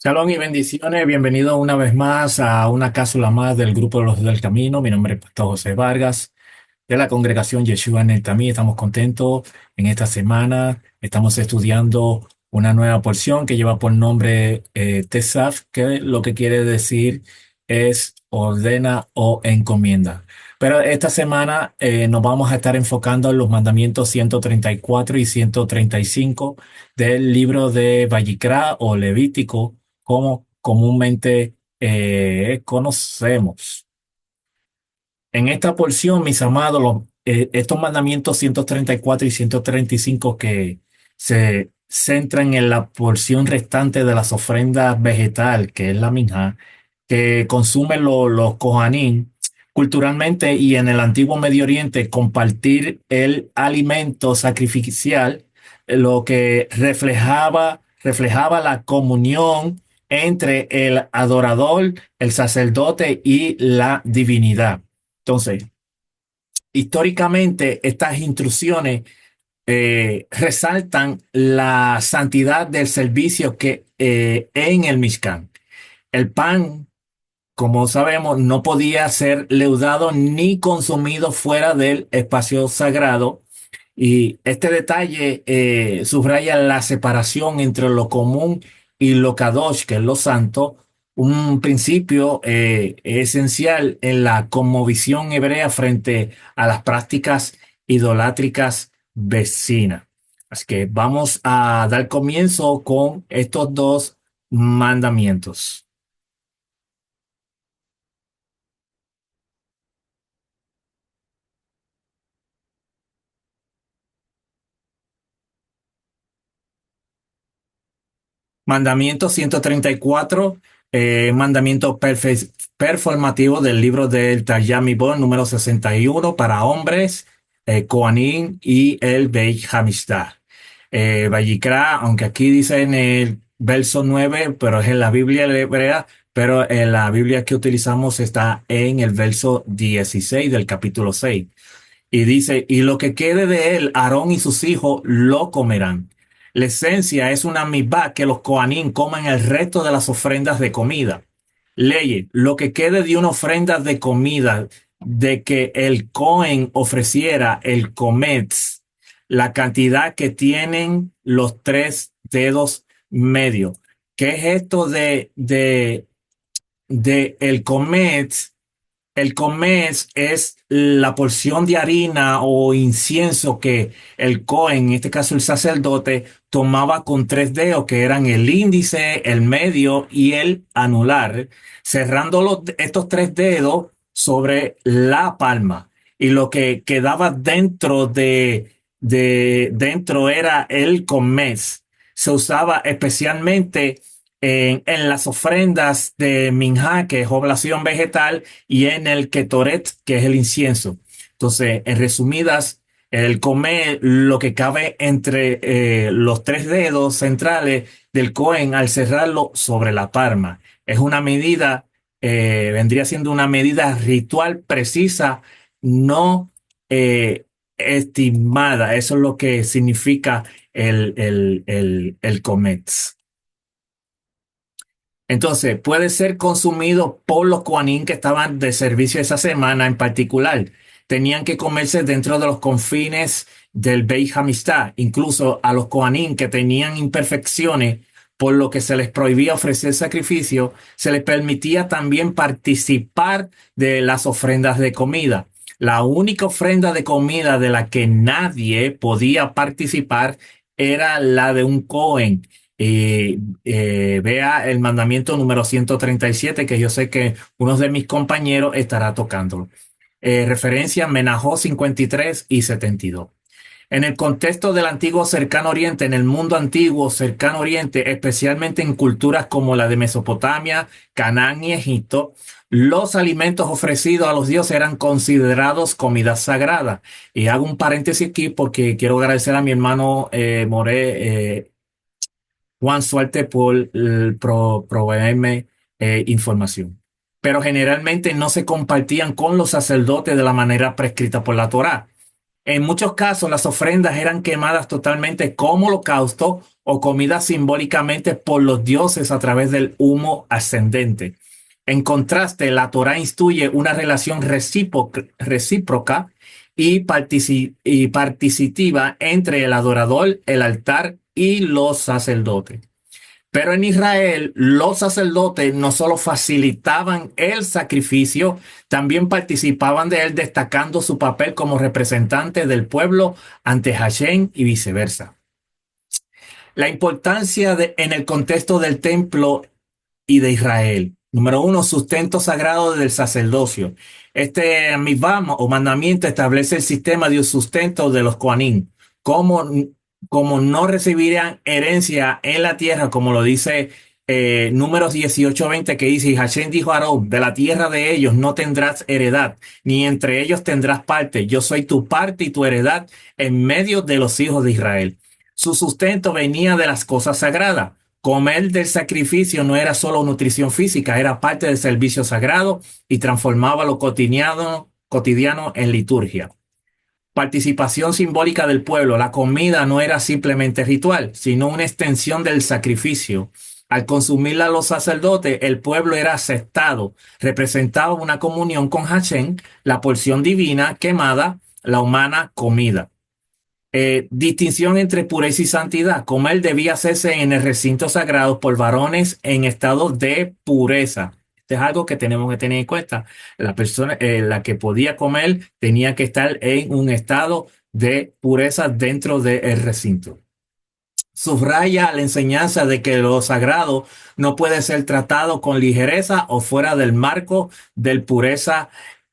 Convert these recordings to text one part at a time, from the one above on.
Shalom y bendiciones. Bienvenido una vez más a una cápsula más del Grupo de los del Camino. Mi nombre es Pastor José Vargas de la congregación Yeshua en el Tamí. Estamos contentos en esta semana. Estamos estudiando una nueva porción que lleva por nombre Tesaf, que lo que quiere decir es ordena o encomienda. Pero esta semana nos vamos a estar enfocando en los mandamientos 134 y 135 del libro de Vayikra o Levítico, como comúnmente conocemos. En esta porción, mis amados, estos mandamientos 134 y 135 que se centran en la porción restante de las ofrendas vegetal, que es la minja, que consumen los Kohanim, culturalmente y en el antiguo Medio Oriente, compartir el alimento sacrificial, lo que reflejaba la comunión entre el adorador, el sacerdote y la divinidad. Entonces, históricamente, estas instrucciones resaltan la santidad del servicio que en el Mishkan. El pan, como sabemos, no podía ser leudado ni consumido fuera del espacio sagrado. Y este detalle subraya la separación entre lo común y lo kadosh, que es lo santo, un principio esencial en la cosmovisión hebrea frente a las prácticas idolátricas vecinas. Así que vamos a dar comienzo con estos dos mandamientos. Mandamiento 134, mandamiento performativo del libro del Talyamibon número 61 para hombres, Kohanim y el Beit Hamishdah. Vayikra, aunque aquí dice en el verso 9, pero es en la Biblia hebrea, pero en la Biblia que utilizamos está en el verso 16 del capítulo 6. Y dice, y lo que quede de él, Aarón y sus hijos lo comerán. La esencia es una mibá que los coanín coman el resto de las ofrendas de comida. Leye, lo que quede de una ofrenda de comida de que el cohen ofreciera el cometz, la cantidad que tienen los tres dedos medios. ¿Qué es esto de el cometz? El comes es la porción de harina o incienso que el Cohen, en este caso el sacerdote, tomaba con tres dedos, que eran el índice, el medio y el anular, cerrando estos tres dedos sobre la palma. Y lo que quedaba dentro era el comes. Se usaba especialmente en las ofrendas de minjá, que es oblación vegetal, y en el ketoret, que es el incienso. Entonces, en resumidas, el comer lo que cabe entre los tres dedos centrales del Cohen al cerrarlo sobre la palma. Es una medida, vendría siendo una medida ritual precisa, no estimada. Eso es lo que significa el cometz. Entonces, puede ser consumido por los Kohanim que estaban de servicio esa semana en particular. Tenían que comerse dentro de los confines del Beit Hamishdah. Incluso a los Kohanim que tenían imperfecciones, por lo que se les prohibía ofrecer sacrificio, se les permitía también participar de las ofrendas de comida. La única ofrenda de comida de la que nadie podía participar era la de un Cohen. Vea el mandamiento número 137, que yo sé que uno de mis compañeros estará tocando. Referencia Menajó 53 y 72. En el contexto del antiguo cercano oriente, en el mundo antiguo cercano oriente, especialmente en culturas como la de Mesopotamia, Canaán y Egipto, los alimentos ofrecidos a los dioses eran considerados comida sagrada. Y hago un paréntesis aquí porque quiero agradecer a mi hermano More, Juan, suerte por proveerme información. Pero generalmente no se compartían con los sacerdotes de la manera prescrita por la Torá. En muchos casos, las ofrendas eran quemadas totalmente como holocausto o comidas simbólicamente por los dioses a través del humo ascendente. En contraste, la Torá instituye una relación recíproca y participativa entre el adorador, el altar y los sacerdotes. Pero en Israel, los sacerdotes no solo facilitaban el sacrificio, también participaban de él, destacando su papel como representante del pueblo ante Hashem y viceversa. La importancia en el contexto del templo y de Israel. Número uno, sustento sagrado del sacerdocio. Este mitzvah o mandamiento establece el sistema de sustento de los Kohanim. Como, como no recibirían herencia en la tierra, como lo dice Números 18:20, que dice: y Hashem dijo a Aarón, de la tierra de ellos no tendrás heredad, ni entre ellos tendrás parte. Yo soy tu parte y tu heredad en medio de los hijos de Israel. Su sustento venía de las cosas sagradas. Comer del sacrificio no era solo nutrición física, era parte del servicio sagrado y transformaba lo cotidiano en liturgia. Participación simbólica del pueblo. La comida no era simplemente ritual, sino una extensión del sacrificio. Al consumirla los sacerdotes, el pueblo era aceptado, representaba una comunión con Hashem, la porción divina quemada, la humana comida. Distinción entre pureza y santidad. Comer debía hacerse en el recinto sagrado por varones en estado de pureza. Esto es algo que tenemos que tener en cuenta. La persona, la que podía comer, tenía que estar en un estado de pureza dentro del recinto. Subraya la enseñanza de que lo sagrado no puede ser tratado con ligereza o fuera del marco del pureza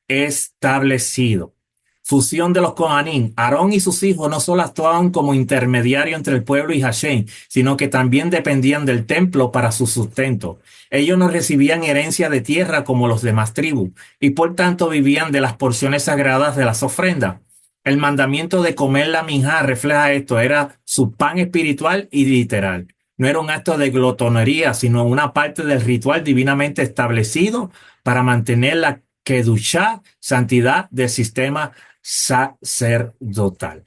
establecido. Fusión de los Kohanim. Aarón y sus hijos no solo actuaban como intermediario entre el pueblo y Hashem, sino que también dependían del templo para su sustento. Ellos no recibían herencia de tierra como los demás tribus y por tanto vivían de las porciones sagradas de las ofrendas. El mandamiento de comer la minjá refleja esto, era su pan espiritual y literal. No era un acto de glotonería, sino una parte del ritual divinamente establecido para mantener la kedushá, santidad del sistema sacerdotal.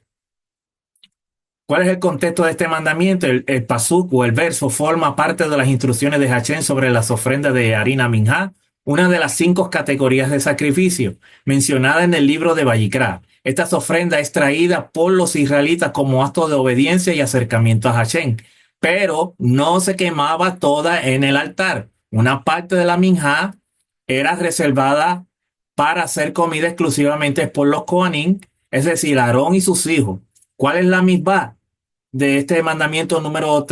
¿Cuál es el contexto de este mandamiento? El pasuk o el verso forma parte de las instrucciones de Hashem sobre las ofrendas de harina minjá, una de las 5 categorías de sacrificio mencionada en el libro de Vayikra. Esta ofrenda es traída por los israelitas como acto de obediencia y acercamiento a Hashem, pero no se quemaba toda en el altar. Una parte de la minjá era reservada para ser comida exclusivamente por los Kohanim, es decir, Aarón y sus hijos. ¿Cuál es la misma de este mandamiento número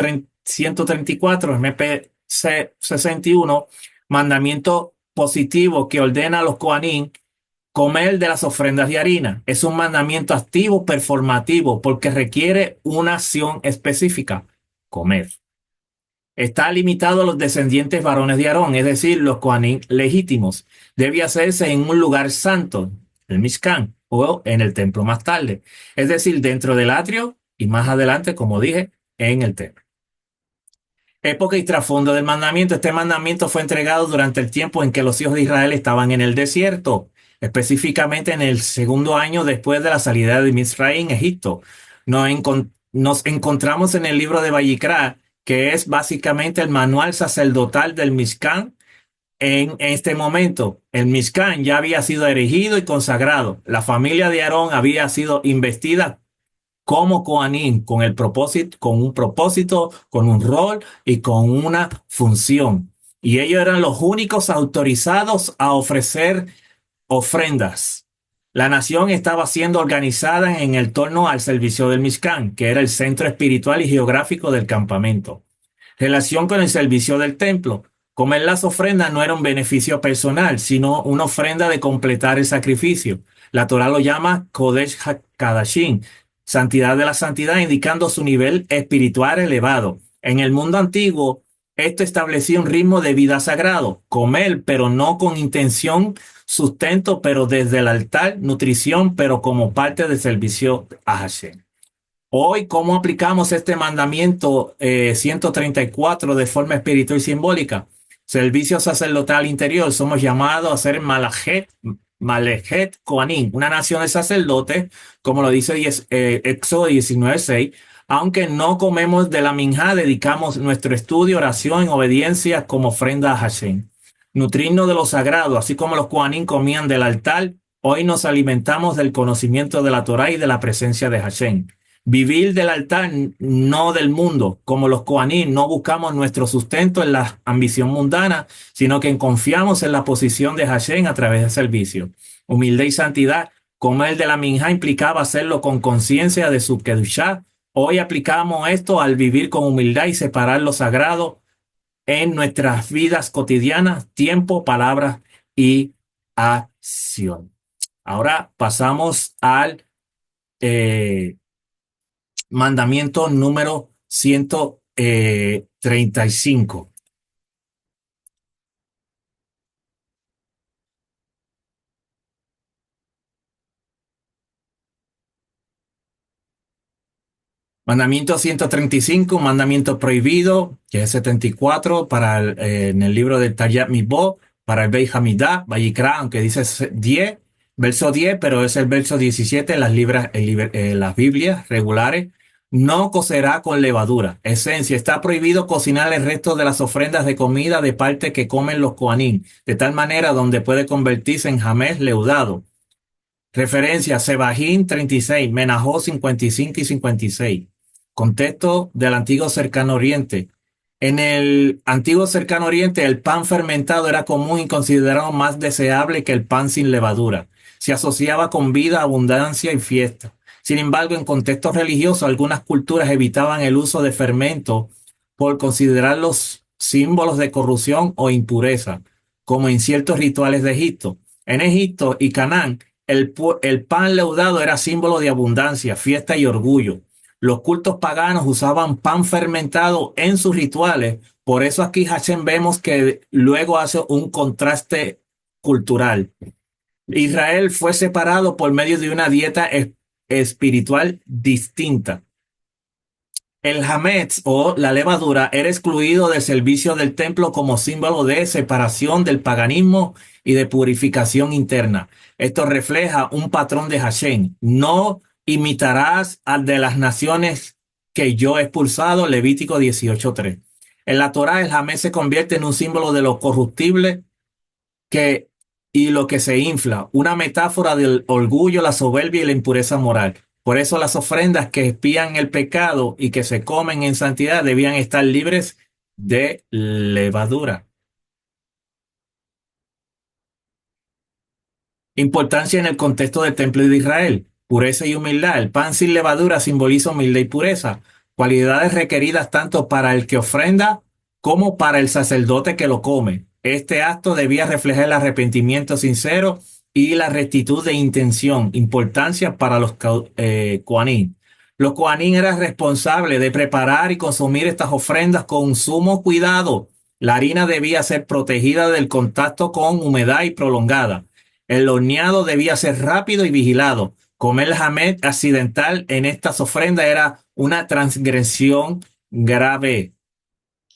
134, MPC 61? Mandamiento positivo que ordena a los Kohanim comer de las ofrendas de harina. Es un mandamiento activo, performativo, porque requiere una acción específica: comer. Está limitado a los descendientes varones de Aarón, es decir, los Kohanim legítimos. Debe hacerse en un lugar santo, el Mishkan, o en el templo más tarde. Es decir, dentro del atrio y más adelante, como dije, en el templo. Época y trasfondo del mandamiento. Este mandamiento fue entregado durante el tiempo en que los hijos de Israel estaban en el desierto, específicamente en el 2.º año después de la salida de Misraim, Egipto. Nos encontramos en el libro de Vayikra, que es básicamente el manual sacerdotal del Mishkan. En este momento, el Mishkan ya había sido erigido y consagrado. La familia de Aarón había sido investida como Kohanim, con un propósito, con un rol y con una función. Y ellos eran los únicos autorizados a ofrecer ofrendas. La nación estaba siendo organizada en el torno al servicio del Mishkan, que era el centro espiritual y geográfico del campamento. Relación con el servicio del templo. Comer las ofrendas no era un beneficio personal, sino una ofrenda de completar el sacrificio. La Torá lo llama Kodesh HaKadashim, santidad de la santidad, indicando su nivel espiritual elevado. En el mundo antiguo, esto establecía un ritmo de vida sagrado: comer, pero no con intención; sustento, pero desde el altar; nutrición, pero como parte del servicio a Hashem. Hoy, ¿cómo aplicamos este mandamiento 134 de forma espiritual y simbólica? Servicio sacerdotal interior. Somos llamados a ser malajet, Malejet Kohanim, una nación de sacerdotes, como lo dice Éxodo 19:6. Aunque no comemos de la minjá, dedicamos nuestro estudio, oración, obediencia como ofrenda a Hashem. Nutrirnos de lo sagrado, así como los Kohanim comían del altar, hoy nos alimentamos del conocimiento de la Torá y de la presencia de Hashem. Vivir del altar, no del mundo. Como los Kohanim, no buscamos nuestro sustento en la ambición mundana, sino que confiamos en la posición de Hashem a través del servicio. Humildad y santidad. Comer de la minjá implicaba hacerlo con conciencia de su kedushá. Hoy aplicamos esto al vivir con humildad y separar lo sagrado en nuestras vidas cotidianas, tiempo, palabras y acción. Ahora pasamos al eh, mandamiento número 135. Mandamiento 135, mandamiento prohibido, que es 74 en el libro de Taryat Mibó, para el Beit Hamidá, Vayikra, aunque dice 10, verso 10, pero es el verso 17 en las Biblias regulares. No cocerá con levadura. Esencia, está prohibido cocinar el resto de las ofrendas de comida de parte que comen los Kohanim, de tal manera donde puede convertirse en jamés leudado. Referencia, Sebajín 36, Menajó 55 y 56. Contexto del antiguo cercano oriente. En el antiguo cercano oriente, el pan fermentado era común y considerado más deseable que el pan sin levadura. Se asociaba con vida, abundancia y fiesta. Sin embargo, en contextos religiosos, algunas culturas evitaban el uso de fermentos por considerarlos símbolos de corrupción o impureza, como en ciertos rituales de Egipto. En Egipto y Canaán, el pan leudado era símbolo de abundancia, fiesta y orgullo. Los cultos paganos usaban pan fermentado en sus rituales. Por eso aquí Hashem vemos que luego hace un contraste cultural. Israel fue separado por medio de una dieta espiritual distinta. El hametz o la levadura era excluido del servicio del templo como símbolo de separación del paganismo y de purificación interna. Esto refleja un patrón de Hashem. No imitarás al de las naciones que yo he expulsado, Levítico 18:3. En la Torá, el hametz se convierte en un símbolo de lo corruptible que, y lo que se infla, una metáfora del orgullo, la soberbia y la impureza moral. Por eso las ofrendas que espían el pecado y que se comen en santidad debían estar libres de levadura. Importancia en el contexto del templo de Israel. Pureza y humildad. El pan sin levadura simboliza humildad y pureza, cualidades requeridas tanto para el que ofrenda como para el sacerdote que lo come. Este acto debía reflejar el arrepentimiento sincero y la rectitud de intención, importancia para los Kohanim. Los Kohanim eran responsables de preparar y consumir estas ofrendas con sumo cuidado. La harina debía ser protegida del contacto con humedad y prolongada. El horneado debía ser rápido y vigilado. Comer hamet accidental en estas ofrendas era una transgresión grave.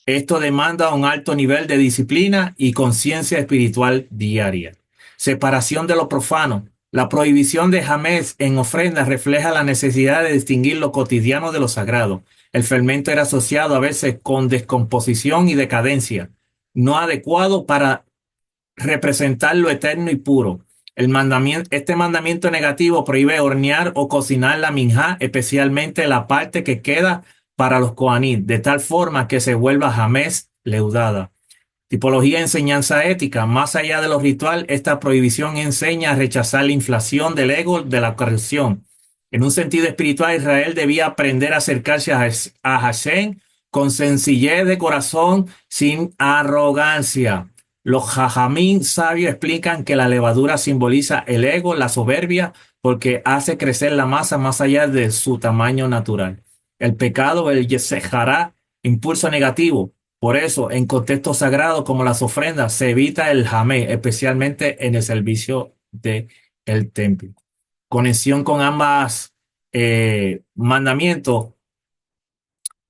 Esto demanda un alto nivel de disciplina y conciencia espiritual diaria. Separación de lo profano. La prohibición de hamet en ofrendas refleja la necesidad de distinguir lo cotidiano de lo sagrado. El fermento era asociado a veces con descomposición y decadencia, no adecuado para representar lo eterno y puro. Este mandamiento negativo prohíbe hornear o cocinar la minjá, especialmente la parte que queda para los Kohanim, de tal forma que se vuelva jamés leudada. Tipología, enseñanza ética. Más allá de lo ritual, esta prohibición enseña a rechazar la inflación del ego, de la corrupción. En un sentido espiritual, Israel debía aprender a acercarse a Hashem con sencillez de corazón, sin arrogancia. Los jajamín sabios explican que la levadura simboliza el ego, la soberbia, porque hace crecer la masa más allá de su tamaño natural. El pecado, el yesejará, impulso negativo. Por eso, en contextos sagrados como las ofrendas, se evita el jamé, especialmente en el servicio del templo. Conexión con ambas mandamientos.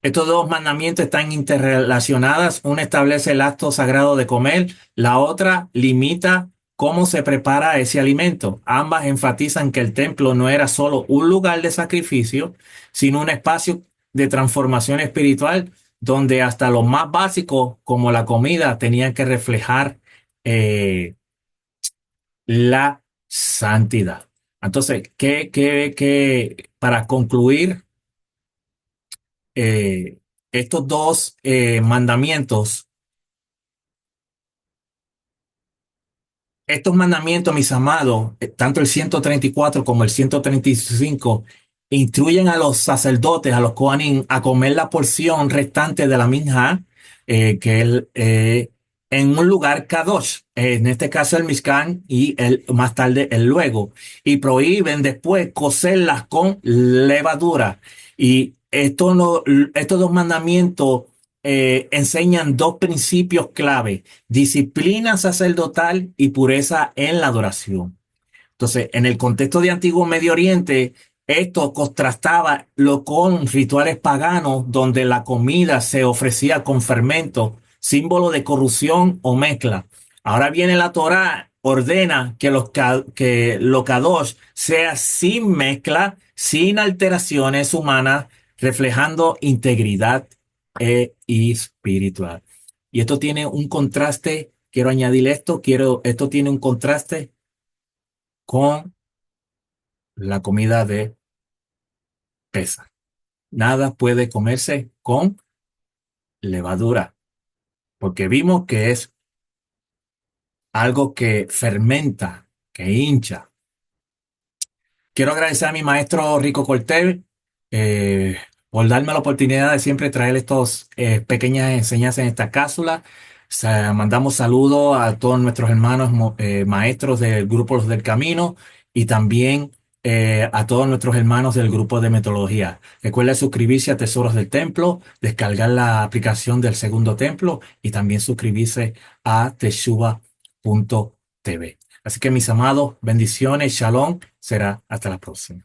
Estos dos mandamientos están interrelacionados. Uno establece el acto sagrado de comer, la otra limita cómo se prepara ese alimento. Ambas enfatizan que el templo no era solo un lugar de sacrificio, sino un espacio de transformación espiritual donde hasta lo más básico, como la comida, tenían que reflejar eh, la santidad. Entonces, para concluir, eh, estos dos mandamientos, estos mandamientos, mis amados, tanto el 134 como el 135, instruyen a los sacerdotes, a los Kohanim, a comer la porción restante de la minja, que es en un lugar kadosh, en este caso el Mishkan y más tarde el luego, y prohíben después cocerlas con levadura. Y estos dos mandamientos enseñan dos principios clave: disciplina sacerdotal y pureza en la adoración. Entonces, en el contexto de Antiguo Medio Oriente, esto contrastaba con rituales paganos donde la comida se ofrecía con fermento, símbolo de corrupción o mezcla. Ahora viene la Torá, ordena que lo kadosh sea sin mezcla, sin alteraciones humanas, reflejando integridad y espiritual. Y esto tiene un contraste, quiero añadir esto tiene un contraste con la comida de pesa. Nada puede comerse con levadura, porque vimos que es algo que fermenta, que hincha. Quiero agradecer a mi maestro Rico Cortés eh, por darme la oportunidad de siempre traer estas pequeñas enseñanzas en esta cápsula. Mandamos saludos a todos nuestros hermanos maestros del grupo Los del Camino y también a todos nuestros hermanos del grupo de metodología. Recuerda suscribirse a Tesoros del Templo, descargar la aplicación del Segundo Templo y también suscribirse a teshuva.tv. Así que mis amados, bendiciones, shalom, será hasta la próxima.